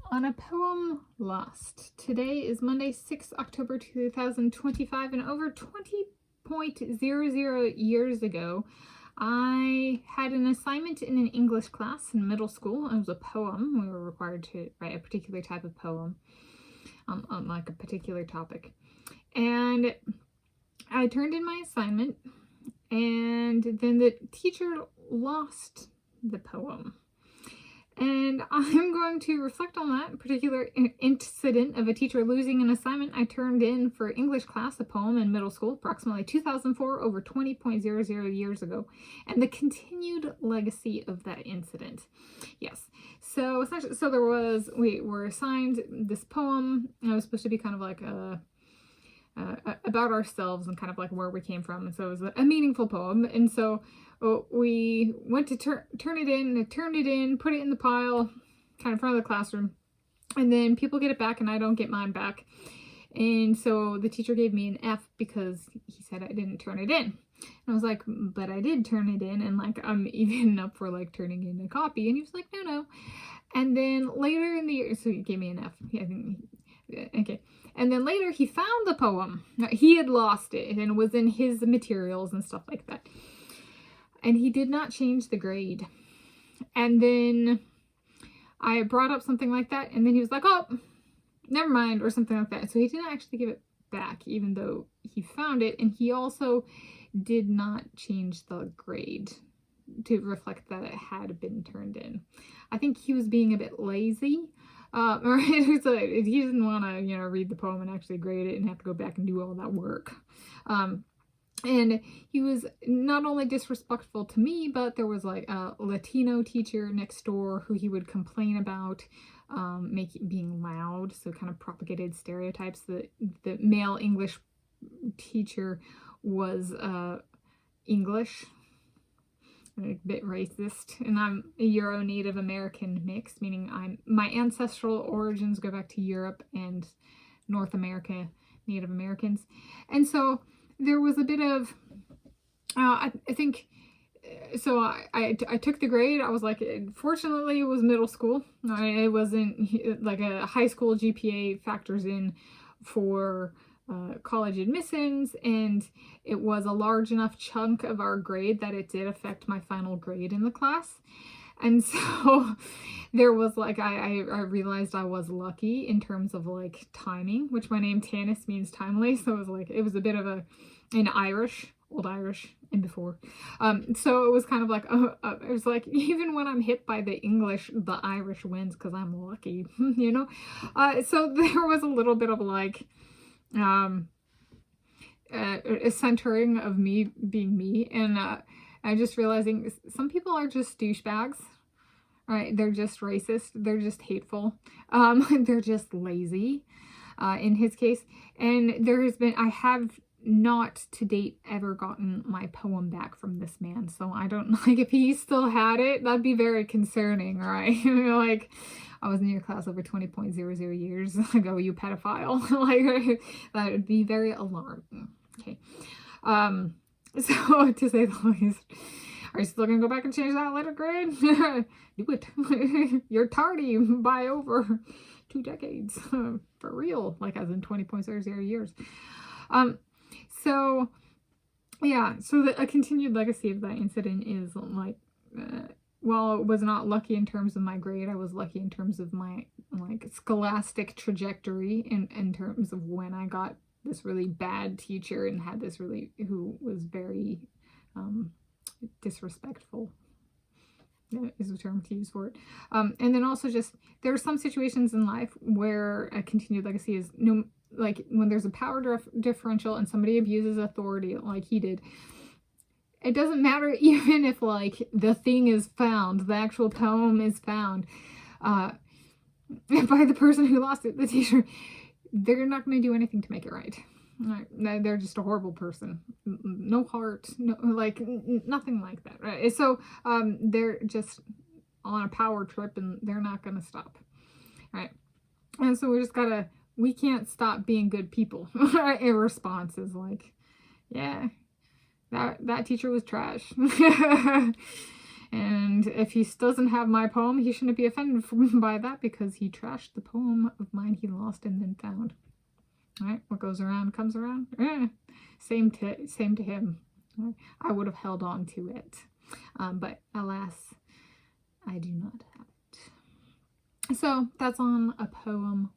On a poem lost. Today is Monday, 6 October 2025, and over 20.00 years ago, I had an assignment in an English class in middle school. It was a poem. We were required to write a particular type of poem on like a particular topic. And I turned in my assignment, and then the teacher lost the poem. And I'm going to reflect on that particular incident of a teacher losing an assignment I turned in for English class, a poem in middle school, approximately 2004, over 20.00 years ago, and the continued legacy of that incident. Yes. So essentially, we were assigned this poem. It was supposed to be kind of like about ourselves and kind of like where we came from. And so it was a meaningful poem. And so we went to turn it in, put it in the pile, kind of in front of the classroom. And then people get it back and I don't get mine back. And so the teacher gave me an F because he said I didn't turn it in. And I was like, but I did turn it in, and like I'm even up for like turning in a copy. And he was like, no. And then later in the year, so he gave me an F. Yeah, I think, okay. And then later he found the poem. He had lost it and it was in his materials and stuff like that. And he did not change the grade. And then I brought up something like that, and then he was like, oh, never mind, or something like that. So he didn't actually give it back, even though he found it. And he also did not change the grade to reflect that it had been turned in. I think he was being a bit lazy. Or he didn't want to, read the poem and actually grade it and have to go back and do all that work. And he was not only disrespectful to me, but there was like a Latino teacher next door who he would complain about being loud, so kind of propagated stereotypes. The male English teacher was English, a bit racist, and I'm a Euro-Native American mix, meaning my ancestral origins go back to Europe and North America, Native Americans. And so there was a bit of, I think, so I took the grade. I was like, fortunately it was middle school. It wasn't like a high school GPA factors in for college admissions, and it was a large enough chunk of our grade that it did affect my final grade in the class. And so there was like, I realized I was lucky in terms of like timing, which my name Tanis means timely. So it was a bit of an Irish, old Irish and before. So it was kind of like, it was like, even when I'm hit by the English, the Irish wins because I'm lucky, So there was a little bit of like, a centering of me being me, and I'm just realizing some people are just douchebags, right? They're just racist, they're just hateful, they're just lazy, in his case. And I have not to date ever gotten my poem back from this man, so I don't like, if he still had it, that'd be very concerning, right? Like, I was in your class over 20.00 years ago, you pedophile. Like, that would be very alarming. Okay. So, to say the least, are you still gonna go back and change that letter grade? Do it. You're tardy by over 2 decades. For real, like as in 20.00 years. So, yeah, so a continued legacy of that incident is like, while it was not lucky in terms of my grade, I was lucky in terms of my like scholastic trajectory in terms of when I got this really bad teacher and had this who was very disrespectful, is the term to use for it. And then also just, there are some situations in life where a continued legacy is, like when there's a power differential and somebody abuses authority like he did. It doesn't matter even if like the thing is found, the actual poem is found by the person who lost it, the teacher. They're not going to do anything to make it right. They're just a horrible person. No heart, no, like nothing like that, right? So they're just on a power trip and they're not going to stop, right? And so we can't stop being good people. A response is like, yeah, that teacher was trash. And if he doesn't have my poem, he shouldn't be offended by that, because he trashed the poem of mine he lost and then found. All right, what goes around comes around. Same to him. Right? I would have held on to it, but alas, I do not have it. So that's on a poem